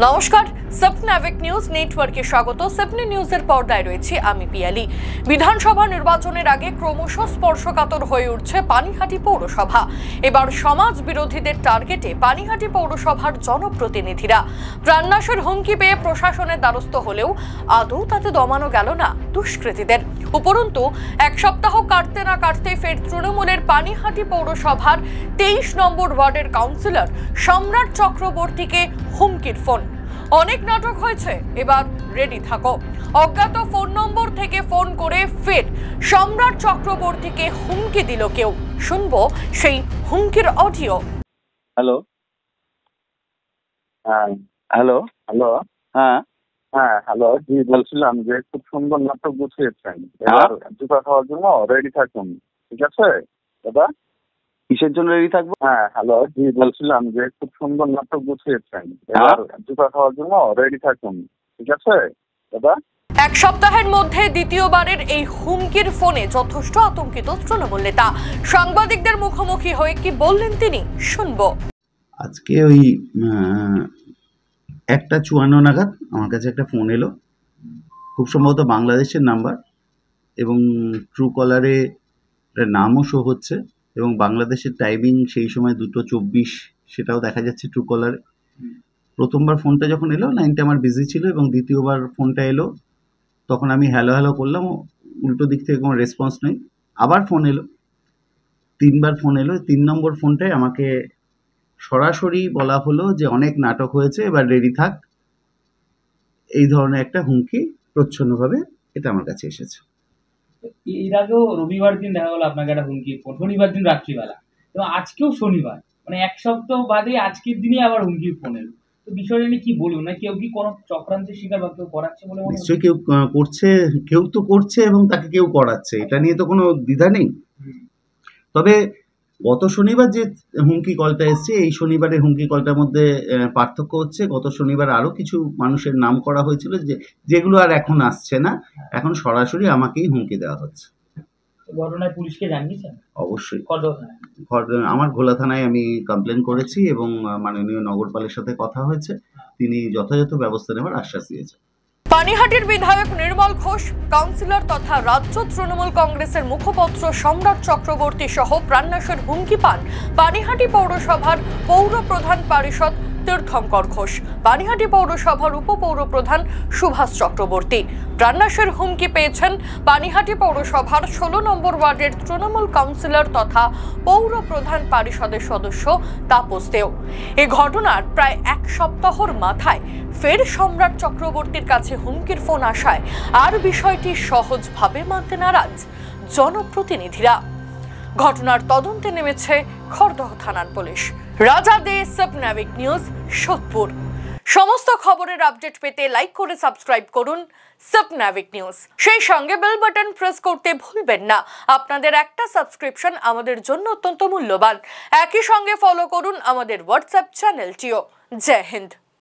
নমস্কার, স্বপ্নাভিক নিউজ নেটওয়ার্কে স্বাগত। স্বপ্নি নিউজের পর্দায় রয়েছে আমি পিয়ালি। বিধানসভা নির্বাচনের আগে ক্রমশ স্পর্শকাতর হয়ে উঠছে পানিহাটি পৌরসভা। এবার সমাজ বিরোধীদের টার্গেটে পানিহাটি পৌরসভার জনপ্রতিনিধিরা প্রাণনাশের হুমকি পেয়ে প্রশাসনের দ্বারস্থ হলেও আদৌ তাতে দমানো গেল না দুষ্কৃতীদের। উপরন্তু এক সপ্তাহ কাটতে না কাটতে ফের তৃণমূলের পানিহাটি পৌরসভার 23 নম্বর ওয়ার্ডের কাউন্সিলর সম্রাট চক্রবর্তীকে হুমকির ফোন। অনেক নাটক হয়েছে, এবার রেডি থাকো। অজ্ঞাত ফোন নম্বর থেকে ফোন করে ফের সম্রাট চক্রবর্তীকে হুমকি দিল কেউ। শুনবো সেই হুমকির অডিও। হ্যালো হ্যালো হ্যালো হ্যাঁ হ্যাঁ হ্যালো জি বলছিলাম যে খুব সুন্দর নাটক গুছিয়েছেন, এবার জুতা খাওয়ার জন্য রেডি থাকুন, ঠিক আছে দাদা? কিসের জন্য রেডি থাকবো? হ্যাঁ হ্যালো জি বলছিলাম যে খুব সুন্দর নাটক গুছিয়েছেন, এবার জুতা খাওয়ার জন্য রেডি থাকুন, ঠিক আছে দাদা? এক সপ্তাহের মধ্যে দ্বিতীয়বারের এই হুমকির ফোনে যথেষ্ট আতঙ্কিত তৃণমূল নেতা। সাংবাদিকদের মুখোমুখি হয়ে কি বললেন তিনি, শুনবো। আজকে ওই 1:54 নাগাদ আমার কাছে একটা ফোন এলো, খুব সম্ভবত বাংলাদেশের নাম্বার, এবং ট্রু কলারে নামও শো হচ্ছে এবং বাংলাদেশের টাইমিং সেই সময় 2:24 সেটাও দেখা যাচ্ছে ট্রু কলারে। প্রথমবার ফোনটা যখন এলো লাইনটা আমার বিজি ছিল, এবং দ্বিতীয়বার ফোনটা এলো তখন আমি হ্যালো হ্যালো করলাম, উল্টো দিক থেকে কোনো রেসপন্স নেই। আবার ফোন এলো, 3বার ফোন এলো। 3 নম্বর ফোনটায় আমাকে সরাসরি বলা হলো যে অনেক নাটক হয়েছে, এবার রেডি থাক। এই ধরনের একটা হুমকি প্রচ্ছন্নভাবে এটা আমার কাছে এসেছে। এর আগেও রবিবার দিন দেখা গেলো আপনাকে একটা হুমকি, শনিবার দিন রাত্রিবেলা, এবং আজকেও শনিবার, মানে এক সপ্তাহ বাদে আজকের দিনে আবার হুমকির ফোন এলো। তো বিষয়টা নিয়ে কি বলুন, না কেউ কি কোনো চক্রান্তের শিকার বা কেউ করাচ্ছে বলে মনে হচ্ছে? নিশ্চয়ই কেউ করছে, কেউ তো করছে এবং তাকে কেউ করাচ্ছে, এটা নিয়ে তো কোনো দ্বিধা নেই। তবে গত শনিবার যে হুমকি কলটা এসছে, এই শনিবারের হুমকি কলটার মধ্যে পার্থক্য হচ্ছে, গত শনিবার আরো কিছু মানুষের নাম করা হয়েছিল যেগুলো আর এখন আসছে না, এখন সরাসরি আমাকেই হুমকি দেওয়া হচ্ছে। ঘটনায় পুলিশকে জানিয়েছেন? অবশ্যই আমার ঘোলা থানায় আমি কমপ্লেন করেছি এবং মাননীয় নগরপালের সাথে কথা হয়েছে, তিনি যথাযথ ব্যবস্থা নেওয়ার আশ্বাস দিয়েছেন। পানিহাটির বিধায়ক নির্মল ঘোষ, কাউন্সিলর তথা রাজ্য তৃণমূল কংগ্রেসের মুখপত্র সম্রাট চক্রবর্তী সহ প্রাণনাশের হুমকি পান পানিহাটি পৌরসভার পৌর প্রধান পারিষদ তীর্থঙ্কর ঘোষ, পানিহাটি পৌরসভার উপপৌর প্রধান সুভাষ চক্রবর্তী। প্রাণনাশের হুমকি পেয়েছেন পানিহাটি পৌরসভার 16 নম্বর ওয়ার্ডের তৃণমূল কাউন্সিলর তথা পৌর প্রধান পরিষদের সদস্য তাপস দেও। এই ঘটনার প্রায় এক সপ্তাহর মাথায় ফের সম্রাট চক্রবর্তীর কাছে হুমকির ফোন আসায় আর বিষয়টি সহজভাবে মানতে নারাজ জনপ্রতিনিধিরা। ঘটনার তদন্তে নেমেছে খড়দহ থানার পুলিশ। রাজা দে, স্বপ্নাভিক নিউজ, সোদপুর। সমস্ত খবরের আপডেট পেতে লাইক করে সাবস্ক্রাইব করুন স্বপ্নাভিক নিউজ। সেই সঙ্গে বেল বাটন প্রেস করতে ভুলবেন না। আপনাদের একটা সাবস্ক্রিপশন আমাদের জন্য অত্যন্ত মূল্যবান। একই সঙ্গে ফলো করুন আমাদের হোয়াটসঅ্যাপ চ্যানেলটিও। জয় হিন্দ।